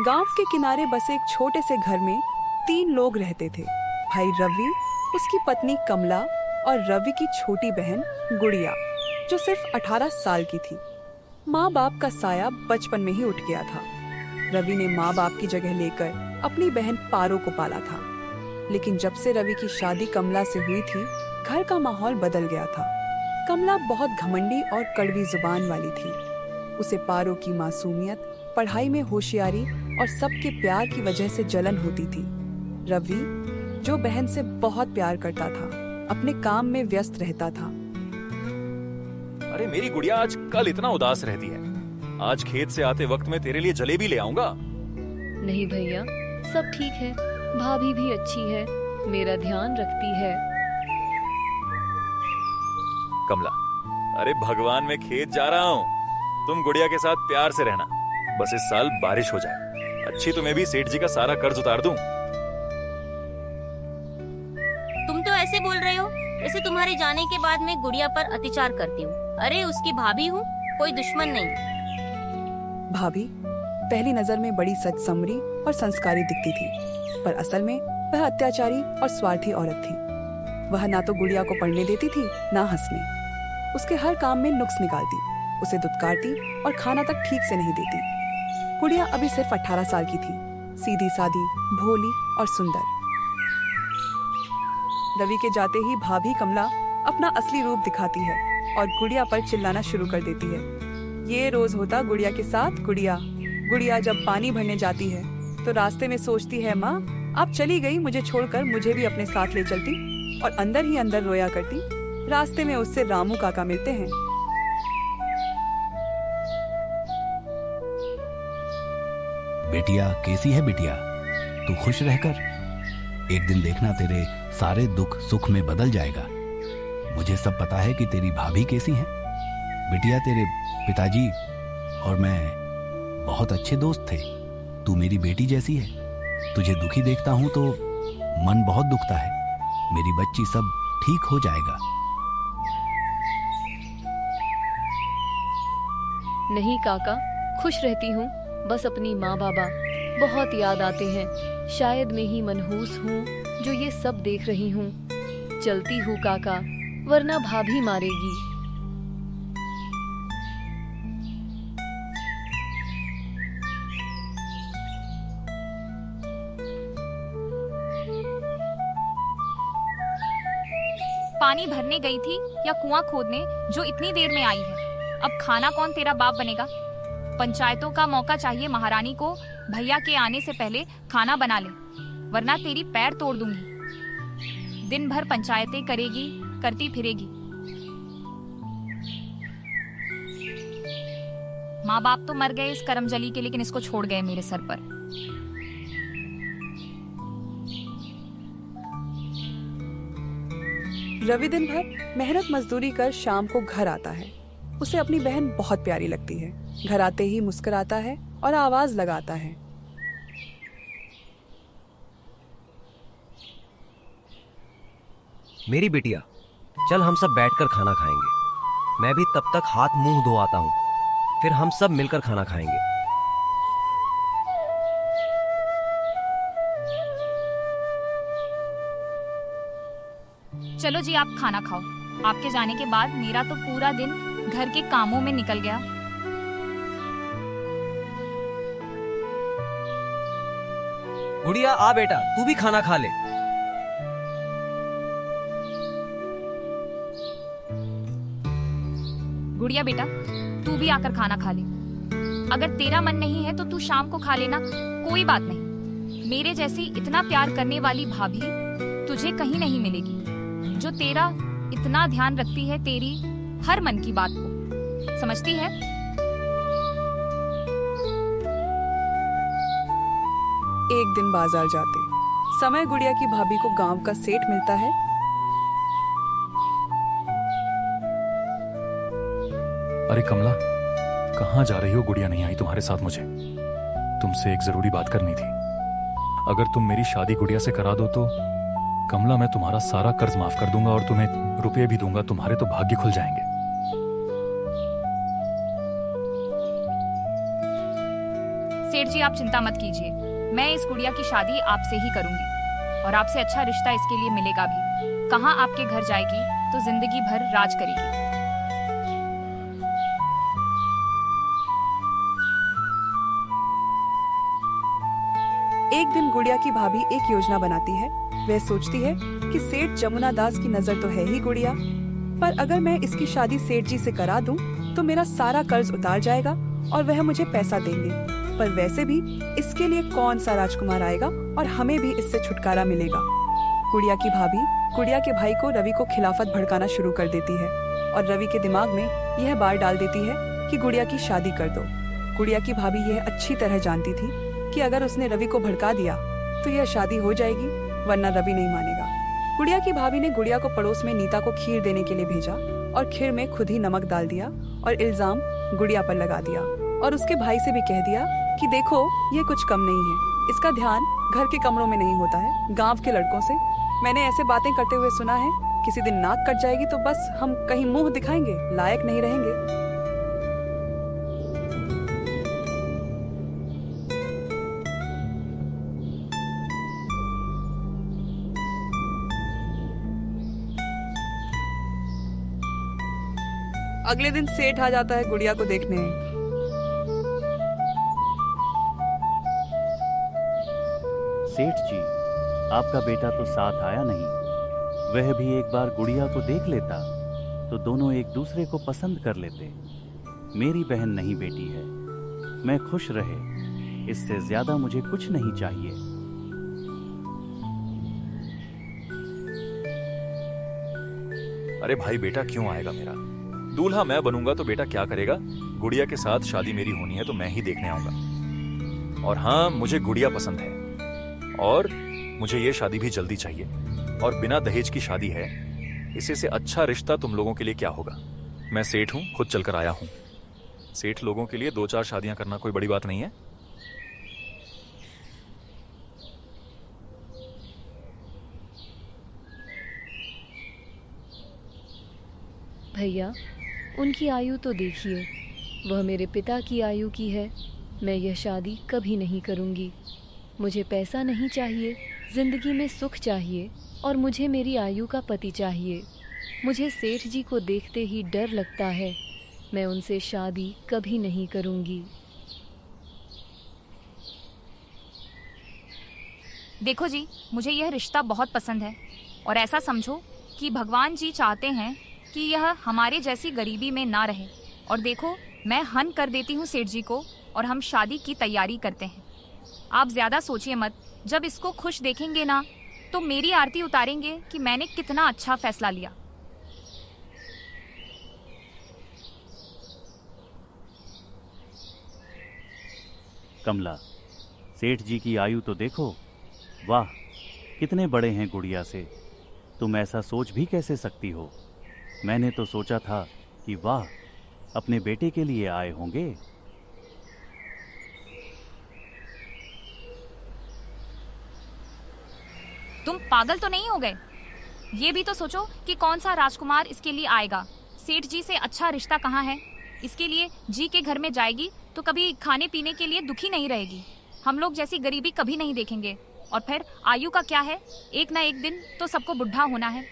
गांव के किनारे बसे एक छोटे से घर में 3 लोग रहते थे। भाई रवि, उसकी पत्नी कमला और रवि की छोटी बहन गुड़िया, जो सिर्फ 18 साल की थी। माँ बाप का साया बचपन में ही उठ गया था। रवि ने माँ बाप की जगह लेकर अपनी बहन पारो को पाला था। लेकिन जब से रवि की शादी कमला से हुई थी, घर का माहौल बदल गया था। कमला बहुत घमंडी और कड़वी जुबान वाली थी। उसे पारो की मासूमियत, पढ़ाई में होशियारी और सबके प्यार की वजह से जलन होती थी। रवि, जो बहन से बहुत प्यार करता था, अपने काम में व्यस्त रहता था। अरे मेरी गुड़िया आज कल इतना उदास रहती है। आज खेत से आते वक्त मैं तेरे लिए जलेबी ले आऊंगा। नहीं भैया, सब ठीक है। भाभी भी अच्छी है, मेरा ध्यान रखती है। कमला, अरे भगवान, मैं खेत जा रहा हूँ। तुम गुड़िया के साथ प्यार से रहना। बस इस साल बारिश हो जाए, अच्छी तुम्हें भी सेठ जी का सारा कर्ज उतार दूं। तुम तो ऐसे बोल रहे हो जैसे तुम्हारे जाने के बाद मैं गुड़िया पर अत्याचार करती हूँ। अरे उसकी भाभी हूँ, कोई दुश्मन नहीं। भाभी पहली नजर में बड़ी सच समरी और संस्कारी दिखती थी, पर असल में वह अत्याचारी और स्वार्थी औरत थी। वह ना तो गुड़िया को पढ़ने देती थी, ना हंसने। उसके हर काम में नुक्स निकालती, उसे दुत्कारती और खाना तक ठीक से नहीं देती। गुड़िया अभी सिर्फ 18 साल की थी, सीधी सादी, भोली और सुंदर। रवि के जाते ही भाभी कमला अपना असली रूप दिखाती है और गुड़िया पर चिल्लाना शुरू कर देती है। ये रोज होता गुड़िया के साथ। गुड़िया जब पानी भरने जाती है तो रास्ते में सोचती है, माँ आप चली गई मुझे छोड़कर, मुझे भी अपने साथ ले चलती, और अंदर ही अंदर रोया करती। रास्ते में उससे रामू काका मिलते हैं। बेटिया, कैसी है बिटिया? तू खुश रहकर। एक दिन देखना तेरे सारे दुख सुख में बदल जाएगा। मुझे सब पता है कि तेरी भाभी कैसी है। बिटिया, तेरे पिताजी और मैं बहुत अच्छे दोस्त थे। तू मेरी बेटी जैसी है। तुझे दुखी देखता हूं तो मन बहुत दुखता है। मेरी बच्ची, सब ठीक हो जाएगा। नहीं काका, खुश रहती हूँ। बस अपनी माँ बाबा बहुत याद आते हैं। शायद मैं ही मनहूस हूँ जो ये सब देख रही हूँ। चलती हूँ काका, वरना भाभी मारेगी। पानी भरने गई थी या कुआं खोदने जो इतनी देर में आई है? अब खाना कौन तेरा बाप बनेगा? पंचायतों का मौका चाहिए महारानी को। भैया के आने से पहले खाना बना ले, वरना तेरी पैर तोड़ दूंगी। दिन भर पंचायतें करेगी, करती फिरेगी। माँ बाप तो मर गए इस करमजली के, लेकिन इसको छोड़ गए मेरे सर पर। रवि दिन भर मेहनत मजदूरी कर शाम को घर आता है। उसे अपनी बहन बहुत प्यारी लगती है। घर आते ही मुस्कुराता है और आवाज लगाता है, मेरी बिटिया, चल हम सब बैठकर खाना खाएंगे। मैं भी तब तक हाथ मुंह धो आता हूँ, फिर हम सब मिलकर खाना खाएंगे। चलो जी, आप खाना खाओ। आपके जाने के बाद मेरा तो पूरा दिन घर के कामों में निकल गया। गुड़िया, आ बेटा, तू भी खाना खा ले। गुड़िया बेटा, तू भी आकर खाना खा ले। अगर तेरा मन नहीं है तो तू शाम को खा लेना, कोई बात नहीं। मेरे जैसी इतना प्यार करने वाली भाभी तुझे कहीं नहीं मिलेगी, जो तेरा इतना ध्यान रखती है, तेरी हर मन की बात को समझती है। एक दिन बाजार जाते समय गुड़िया की भाभी को गांव का सेठ मिलता है। अरे कमला, कहाँ जा रही हो? गुड़िया नहीं आई तुम्हारे साथ? मुझे तुमसे एक जरूरी बात करनी थी। अगर तुम मेरी शादी गुड़िया से करा दो तो कमला, मैं तुम्हारा सारा कर्ज माफ कर दूंगा और तुम्हें रुपए भी दूंगा। तुम्हारे तो भाग्य खुल जाएंगे। सेठ जी आप चिंता मत कीजिए, मैं इस गुड़िया की शादी आपसे ही करूंगी और आपसे अच्छा रिश्ता इसके लिए मिलेगा भी। कहाँ आपके घर जाएगी तो जिंदगी भर राज करेगी। एक दिन गुड़िया की भाभी एक योजना बनाती है। वह सोचती है कि सेठ जमुना दास की नजर तो है ही गुड़िया, पर अगर मैं इसकी शादी सेठ जी से करा दूं, तो मेरा सारा कर्ज उतार जाएगा और वह मुझे पैसा देंगे। पर वैसे भी इसके लिए कौन सा राजकुमार आएगा और हमें भी इससे छुटकारा मिलेगा। गुड़िया की भाभी गुड़िया के भाई को रवि को खिलाफत भड़काना शुरू कर देती है और रवि के दिमाग में यह बात डाल देती है कि गुड़िया की शादी कर दो। गुड़िया की भाभी यह अच्छी तरह जानती थी कि अगर उसने रवि को भड़का दिया तो यह शादी हो जाएगी, वरना रवि नहीं मानेगा। गुड़िया की भाभी ने गुड़िया को पड़ोस में नीता को खीर देने के लिए भेजा और खीर में खुद ही नमक डाल दिया और इल्जाम गुड़िया पर लगा दिया और उसके भाई से भी कह दिया कि देखो ये कुछ कम नहीं है, इसका ध्यान घर के कमरों में नहीं होता है, गांव के लड़कों से मैंने ऐसे बातें करते हुए सुना है। किसी दिन नाक कट जाएगी तो बस हम कहीं मुंह दिखाएंगे, लायक नहीं रहेंगे। अगले दिन सेठ आ जाता है गुड़िया को देखने। सेठ जी, आपका बेटा तो साथ आया नहीं। वह भी एक बार गुड़िया को देख लेता तो दोनों एक दूसरे को पसंद कर लेते। मेरी बहन नहीं बेटी है, मैं खुश रहे, इससे ज्यादा मुझे कुछ नहीं चाहिए। अरे भाई बेटा क्यों आएगा मेरा? दूल्हा मैं बनूंगा तो बेटा क्या करेगा? गुड़िया के साथ शादी मेरी होनी है तो मैं ही देखने आऊंगा। और हाँ, मुझे गुड़िया पसंद है और मुझे ये शादी भी जल्दी चाहिए और बिना दहेज की शादी है। इसी से अच्छा रिश्ता तुम लोगों के लिए क्या होगा? मैं सेठ हूँ, खुद चलकर आया हूँ। सेठ लोगों के लिए 2-4 शादियां करना कोई बड़ी बात नहीं है। भैया, उनकी आयु तो देखिए, वह मेरे पिता की आयु की है। मैं यह शादी कभी नहीं करूंगी। मुझे पैसा नहीं चाहिए, जिंदगी में सुख चाहिए और मुझे मेरी आयु का पति चाहिए। मुझे सेठ जी को देखते ही डर लगता है। मैं उनसे शादी कभी नहीं करूंगी। देखो जी, मुझे यह रिश्ता बहुत पसंद है और ऐसा समझो कि भगवान जी चाहते हैं कि यह हमारे जैसी गरीबी में ना रहे। और देखो, मैं हन कर देती हूँ सेठ जी को और हम शादी की तैयारी करते हैं। आप ज्यादा सोचिए मत, जब इसको खुश देखेंगे ना तो मेरी आरती उतारेंगे कि मैंने कितना अच्छा फैसला लिया। कमला, सेठ जी की आयु तो देखो। वाह, कितने बड़े हैं गुड़िया से। तुम ऐसा सोच भी कैसे सकती हो? मैंने तो सोचा था कि वाह, अपने बेटे के लिए आए होंगे। तुम पागल तो नहीं हो गए? ये भी तो सोचो कि कौन सा राजकुमार इसके लिए आएगा। सेठ जी से अच्छा रिश्ता कहाँ है? इसके लिए जी के घर में जाएगी तो कभी खाने पीने के लिए दुखी नहीं रहेगी। हम लोग जैसी गरीबी कभी नहीं देखेंगे। और फिर आयु का क्या है, एक ना एक दिन तो सबको बुढ़ा होना है।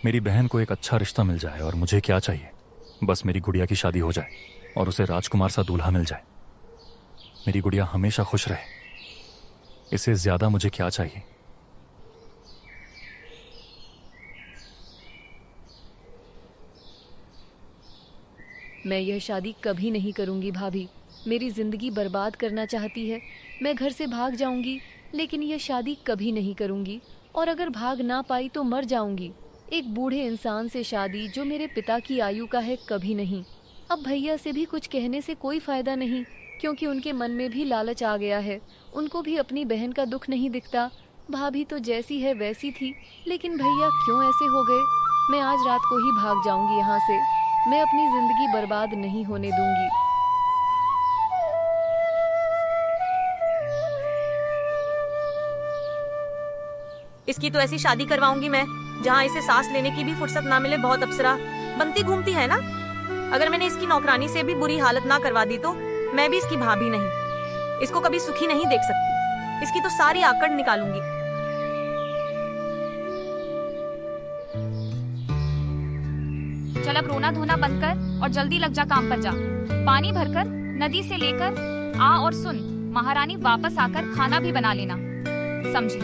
मेरी बहन को एक अच्छा रिश्ता मिल जाए और मुझे क्या चाहिए? बस मेरी गुड़िया की शादी हो जाए और उसे राजकुमार सा दूल्हा मिल जाए। मेरी गुड़िया हमेशा खुश रहे, इससे ज्यादा मुझे क्या चाहिए? मैं यह शादी कभी नहीं करूंगी भाभी। मेरी जिंदगी बर्बाद करना चाहती है। मैं घर से भाग जाऊंगी, लेकिन यह शादी कभी नहीं करूंगी। और अगर भाग ना पाई तो मर जाऊंगी। एक बूढ़े इंसान से शादी जो मेरे पिता की आयु का है, कभी नहीं। अब भैया से भी कुछ कहने से कोई फायदा नहीं, क्योंकि उनके मन में भी लालच आ गया है। उनको भी अपनी बहन का दुख नहीं दिखता। भाभी तो जैसी है वैसी थी, लेकिन भैया क्यों ऐसे हो गए? मैं आज रात को ही भाग जाऊंगी यहाँ से। मैं अपनी जिंदगी बर्बाद नहीं होने दूंगी। इसकी तो ऐसी शादी करवाऊंगी मैं जहाँ इसे सांस लेने की भी फुर्सत ना मिले। बहुत अप्सरा बनती घूमती है ना। अगर मैंने इसकी नौकरानी से भी बुरी हालत ना करवा दी तो मैं भी इसकी भाभी नहीं, इसको कभी सुखी नहीं देख सकती। इसकी तो सारी आकड़ निकालूंगी। चल अब रोना धोना बंद कर और जल्दी लग जा काम पर जा। पानी भरकर नदी से लेकर आ और सुन, महारानी वापस आकर खाना भी बना लेना, समझी?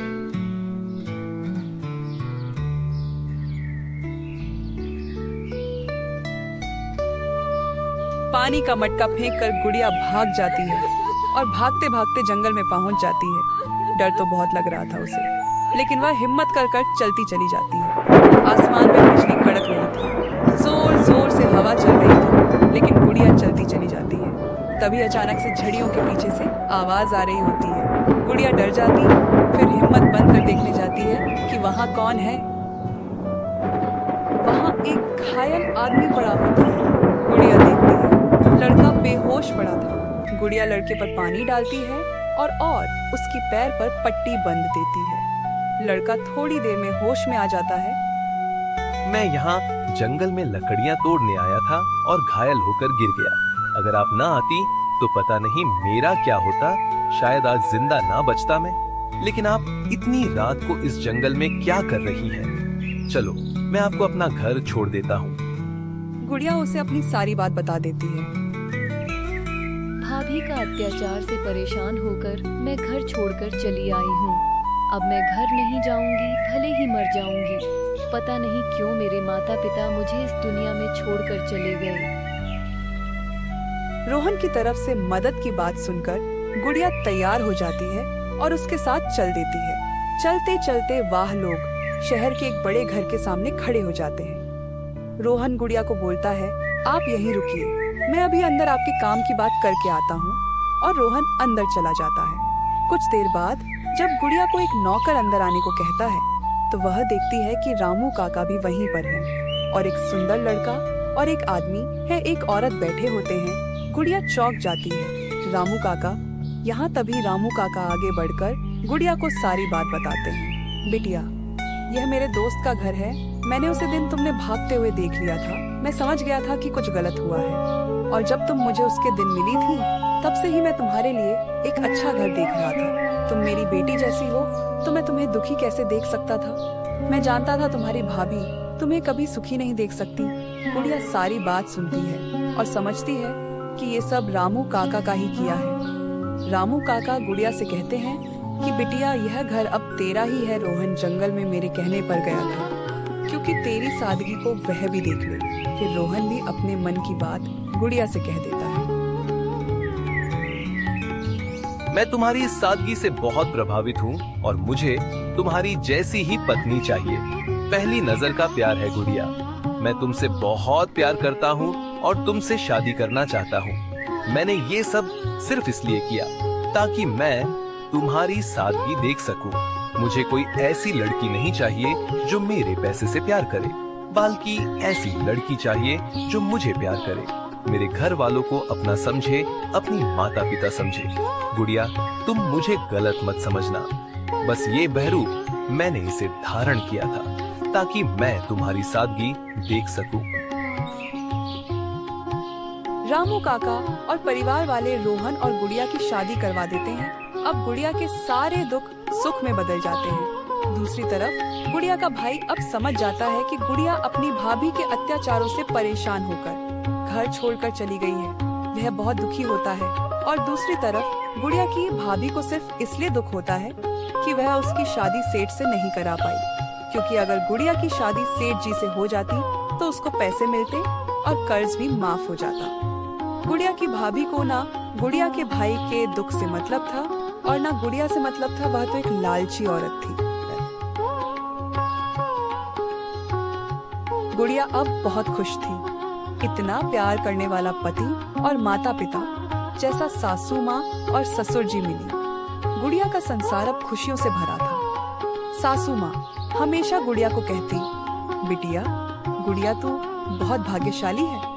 पानी का मटका फेंक कर गुड़िया भाग जाती है और भागते भागते जंगल में पहुंच जाती है। डर तो बहुत लग रहा था उसे, लेकिन वह हिम्मत कर कर चलती चली जाती है। आसमान में बिजली कड़क रही थी, जोर जोर से हवा चल रही थी, लेकिन गुड़िया चलती चली जाती है। तभी अचानक से झड़ियों के पीछे से आवाज आ रही होती है। गुड़िया डर जाती, फिर हिम्मत बंद कर देखने जाती है कि वहाँ कौन है। वहाँ एक घायल आदमी पड़ा होता है। गुड़िया देखती है, लड़का बेहोश पड़ा था। गुड़िया लड़के पर पानी डालती है और उसकी पैर पर पट्टी बंध देती है। लड़का थोड़ी देर में होश में आ जाता है। मैं यहाँ जंगल में लकड़ियाँ तोड़ने आया था और घायल होकर गिर गया। अगर आप ना आती तो पता नहीं मेरा क्या होता, शायद आज जिंदा ना बचता मैं। लेकिन आप इतनी रात को इस जंगल में क्या कर रही हैं? चलो मैं आपको अपना घर छोड़ देता हूँ। गुड़िया उसे अपनी सारी बात बता देती है। भाभी का अत्याचार से परेशान होकर मैं घर छोड़कर चली आई हूँ। अब मैं घर नहीं जाऊंगी, भले ही मर जाऊंगी। पता नहीं क्यों मेरे माता पिता मुझे इस दुनिया में छोड़कर चले गए। रोहन की तरफ से मदद की बात सुनकर गुड़िया तैयार हो जाती है और उसके साथ चल देती है। चलते चलते वाह लोग शहर के एक बड़े घर के सामने खड़े हो जाते हैं। रोहन गुड़िया को बोलता है, आप यहीं रुकिए, मैं अभी अंदर आपके काम की बात करके आता हूँ। और रोहन अंदर चला जाता है। कुछ देर बाद जब गुड़िया को एक नौकर अंदर आने को कहता है तो वह देखती है कि रामू काका भी वहीं पर है और एक सुंदर लड़का और एक आदमी है, एक औरत बैठे होते हैं। गुड़िया चौंक जाती है। रामू काका यहाँ। तभी रामू काका आगे बढ़कर गुड़िया को सारी बात बताते हैं। बिटिया, यह मेरे दोस्त का घर है। मैंने उसे दिन तुमने भागते हुए देख लिया था। मैं समझ गया था कि कुछ गलत हुआ है और जब तुम मुझे उसके दिन मिली थी तब से ही मैं तुम्हारे लिए एक अच्छा घर देख रहा था। तुम मेरी बेटी जैसी हो तो मैं तुम्हें दुखी कैसे देख सकता था। मैं जानता था तुम्हारी भाभी तुम्हें कभी सुखी नहीं देख सकती। गुड़िया सारी बात सुनती है और समझती है कि ये सब रामू काका का ही किया है। रामू काका गुड़िया से कहते हैं कि बिटिया, यह घर अब तेरा ही है। रोहन जंगल में मेरे कहने पर गया था क्योंकि तेरी सादगी को वह भी देख ले। फिर रोहन भी अपने मन की बात गुड़िया से कह देता है। मैं तुम्हारी इस सादगी से बहुत प्रभावित हूँ और मुझे तुम्हारी जैसी ही पत्नी चाहिए। पहली नजर का प्यार है गुड़िया। मैं तुमसे बहुत प्यार करता हूँ और तुमसे शादी करना चाहता हूँ। मैंने ये सब सिर्फ इसलिए किया ताकि मैं तुम्हारी सादगी देख सकूं। मुझे कोई ऐसी लड़की नहीं चाहिए जो मेरे पैसे से प्यार करे, बल्कि ऐसी लड़की चाहिए जो मुझे प्यार करे, मेरे घर वालों को अपना समझे, अपनी माता पिता समझे। गुड़िया, तुम मुझे गलत मत समझना। बस ये बहरूप मैंने इसे धारण किया था ताकि मैं तुम्हारी सादगी देख सकूं। रामू काका और परिवार वाले रोहन और गुड़िया की शादी करवा देते हैं। अब गुड़िया के सारे दुख सुख में बदल जाते हैं। दूसरी तरफ गुड़िया का भाई अब समझ जाता है कि गुड़िया अपनी भाभी के अत्याचारों से परेशान होकर घर छोड़कर चली गई है। वह बहुत दुखी होता है और दूसरी तरफ गुड़िया की भाभी को सिर्फ इसलिए दुख होता है कि वह उसकी शादी सेठ से नहीं करा पाई, क्योंकि अगर गुड़िया की शादी सेठ जी से हो जाती तो उसको पैसे मिलते और कर्ज भी माफ हो जाता। गुड़िया की भाभी को ना गुड़िया के भाई के दुख से मतलब था और ना गुड़िया से मतलब था। वह तो एक लालची औरत थी। गुड़िया अब बहुत खुश थी। इतना प्यार करने वाला पति और माता पिता जैसा सासू माँ और ससुर जी मिली। गुड़िया का संसार अब खुशियों से भरा था। सासू माँ हमेशा गुड़िया को कहती, बिटिया, गुड़िया तू बहुत भाग्यशाली है।